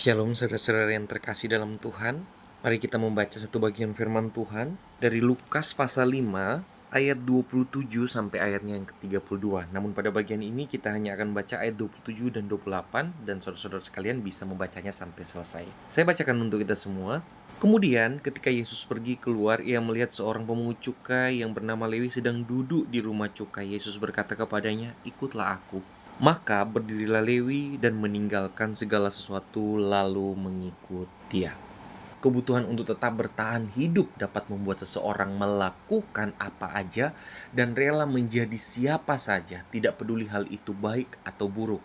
Shalom saudara-saudara yang terkasih dalam Tuhan. Mari kita membaca satu bagian firman Tuhan dari Lukas pasal 5 ayat 27 sampai ayatnya yang ke-32. Namun pada bagian ini kita hanya akan baca ayat 27 dan 28 dan saudara-saudara sekalian bisa membacanya sampai selesai. Saya bacakan untuk kita semua. Kemudian ketika Yesus pergi keluar, ia melihat seorang pemungut cukai yang bernama Lewi sedang duduk di rumah cukai. Yesus berkata kepadanya, "Ikutlah aku." Maka berdirilah Lewi dan meninggalkan segala sesuatu lalu mengikut dia. Kebutuhan untuk tetap bertahan hidup dapat membuat seseorang melakukan apa aja dan rela menjadi siapa saja, tidak peduli hal itu baik atau buruk,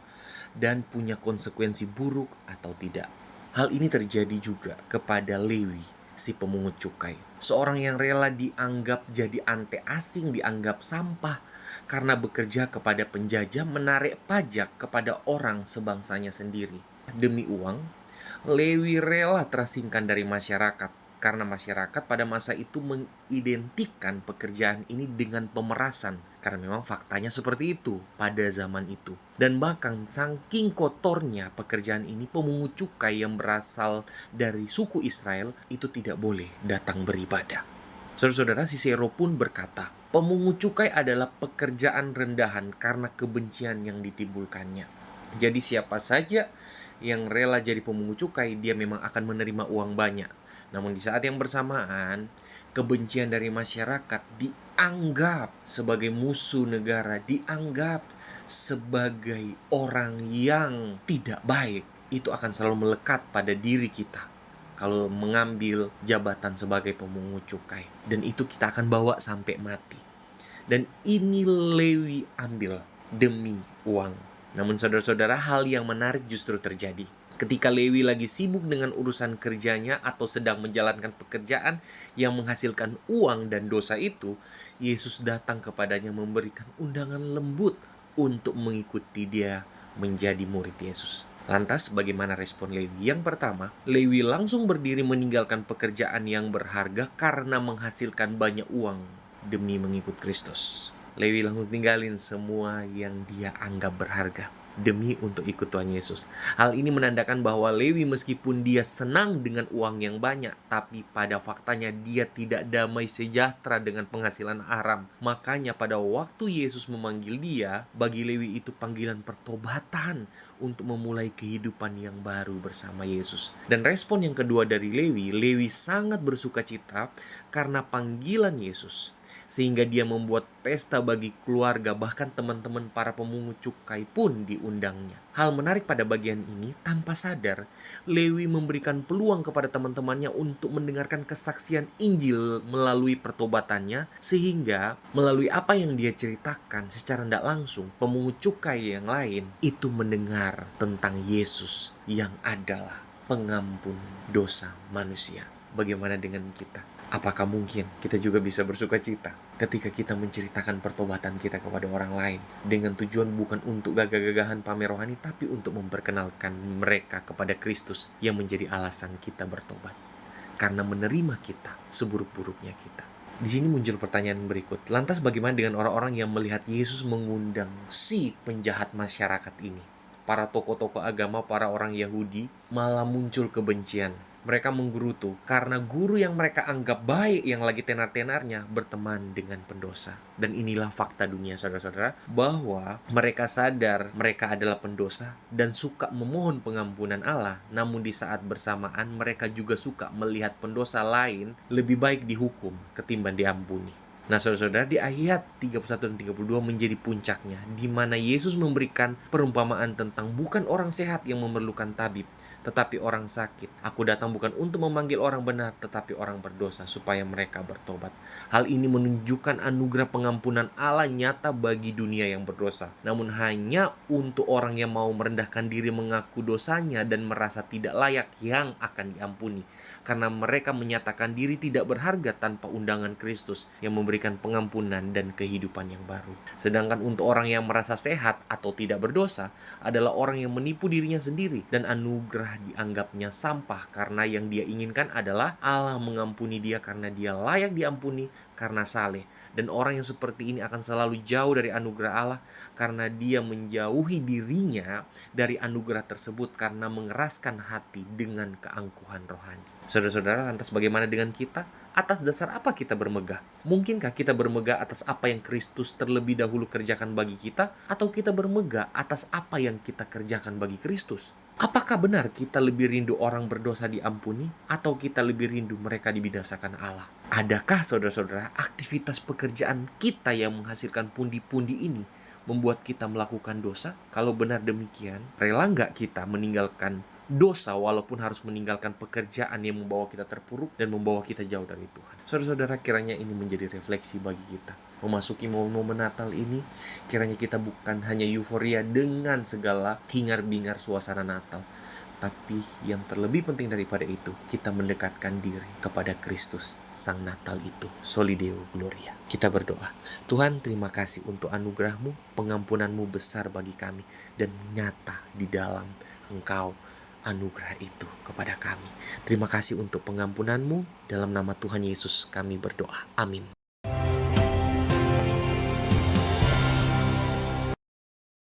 dan punya konsekuensi buruk atau tidak. Hal ini terjadi juga kepada Lewi, si pemungut cukai. Seorang yang rela dianggap jadi ante asing, dianggap sampah, karena bekerja kepada penjajah, menarik pajak kepada orang sebangsanya sendiri. Demi uang, Lewi rela terasingkan dari masyarakat, karena masyarakat pada masa itu mengidentikan pekerjaan ini dengan pemerasan, karena memang faktanya seperti itu pada zaman itu. Dan bahkan saking kotornya pekerjaan ini, pemungut cukai yang berasal dari suku Israel itu tidak boleh datang beribadah. Saudara-saudara, Cicero pun berkata, pemungut cukai adalah pekerjaan rendahan karena kebencian yang ditimbulkannya. Jadi siapa saja yang rela jadi pemungut cukai, dia memang akan menerima uang banyak. Namun di saat yang bersamaan, kebencian dari masyarakat dianggap sebagai musuh negara, dianggap sebagai orang yang tidak baik. Itu akan selalu melekat pada diri kita kalau mengambil jabatan sebagai pemungut cukai. Dan itu kita akan bawa sampai mati. Dan ini Lewi ambil demi uang. Namun saudara-saudara, hal yang menarik justru terjadi. Ketika Lewi lagi sibuk dengan urusan kerjanya atau sedang menjalankan pekerjaan yang menghasilkan uang dan dosa itu, Yesus datang kepadanya memberikan undangan lembut untuk mengikuti dia menjadi murid Yesus. Lantas bagaimana respon Lewi? Yang pertama, Lewi langsung berdiri meninggalkan pekerjaan yang berharga karena menghasilkan banyak uang demi mengikut Kristus. Lewi langsung tinggalin semua yang dia anggap berharga demi untuk ikut Tuhan Yesus. Hal ini menandakan bahwa Lewi meskipun dia senang dengan uang yang banyak, tapi pada faktanya dia tidak damai sejahtera dengan penghasilan haram. Makanya pada waktu Yesus memanggil dia, bagi Lewi itu panggilan pertobatan untuk memulai kehidupan yang baru bersama Yesus. Dan respon yang kedua dari Lewi, Lewi sangat bersukacita karena panggilan Yesus, sehingga dia membuat pesta bagi keluarga, bahkan teman-teman para pemungut cukai pun diundangnya. Hal menarik pada bagian ini, tanpa sadar, Lewi memberikan peluang kepada teman-temannya untuk mendengarkan kesaksian Injil melalui pertobatannya, sehingga melalui apa yang dia ceritakan secara tidak langsung, pemungut cukai yang lain itu mendengar tentang Yesus yang adalah pengampun dosa manusia. Bagaimana dengan kita? Apakah mungkin kita juga bisa bersuka cita ketika kita menceritakan pertobatan kita kepada orang lain, dengan tujuan bukan untuk gagah-gagahan pamer rohani, tapi untuk memperkenalkan mereka kepada Kristus yang menjadi alasan kita bertobat, karena menerima kita seburuk-buruknya kita. Di sini muncul pertanyaan berikut. Lantas bagaimana dengan orang-orang yang melihat Yesus mengundang si penjahat masyarakat ini? Para tokoh-tokoh agama, para orang Yahudi, malah muncul kebencian. Mereka menggerutu karena guru yang mereka anggap baik, yang lagi tenar-tenarnya, berteman dengan pendosa. Dan inilah fakta dunia, saudara-saudara, bahwa mereka sadar mereka adalah pendosa dan suka memohon pengampunan Allah. Namun di saat bersamaan mereka juga suka melihat pendosa lain lebih baik dihukum ketimbang diampuni. Nah saudara-saudara, di ayat 31 dan 32 menjadi puncaknya, di mana Yesus memberikan perumpamaan tentang bukan orang sehat yang memerlukan tabib, tetapi orang sakit. Aku datang bukan untuk memanggil orang benar, tetapi orang berdosa, supaya mereka bertobat. Hal ini menunjukkan anugerah pengampunan Allah nyata bagi dunia yang berdosa. Namun hanya untuk orang yang mau merendahkan diri, mengaku dosanya, dan merasa tidak layak yang akan diampuni. Karena mereka menyatakan diri tidak berharga tanpa undangan Kristus yang memberikan pengampunan dan kehidupan yang baru. Sedangkan untuk orang yang merasa sehat atau tidak berdosa adalah orang yang menipu dirinya sendiri, dan anugerah malah dianggapnya sampah karena yang dia inginkan adalah Allah mengampuni dia karena dia layak diampuni karena saleh. Dan orang yang seperti ini akan selalu jauh dari anugerah Allah karena dia menjauhi dirinya dari anugerah tersebut karena mengeraskan hati dengan keangkuhan rohani. Saudara-saudara, lantas bagaimana dengan kita? Atas dasar apa kita bermegah? Mungkinkah kita bermegah atas apa yang Kristus terlebih dahulu kerjakan bagi kita? Atau kita bermegah atas apa yang kita kerjakan bagi Kristus? Apakah benar kita lebih rindu orang berdosa diampuni? Atau kita lebih rindu mereka dibinasakan Allah? Adakah saudara-saudara aktivitas pekerjaan kita yang menghasilkan pundi-pundi ini membuat kita melakukan dosa? Kalau benar demikian, rela nggak kita meninggalkan dosa walaupun harus meninggalkan pekerjaan yang membawa kita terpuruk dan membawa kita jauh dari Tuhan? Saudara-saudara, kiranya ini menjadi refleksi bagi kita. Memasuki momen Natal ini, kiranya kita bukan hanya euforia dengan segala hingar-bingar suasana Natal, tapi yang terlebih penting daripada itu, kita mendekatkan diri kepada Kristus, Sang Natal itu. Soli Deo Gloria. Kita berdoa. Tuhan, terima kasih untuk anugerah-Mu, pengampunan-Mu besar bagi kami, dan nyata di dalam Engkau anugerah itu kepada kami. Terima kasih untuk pengampunan-Mu. Dalam nama Tuhan Yesus kami berdoa. Amin.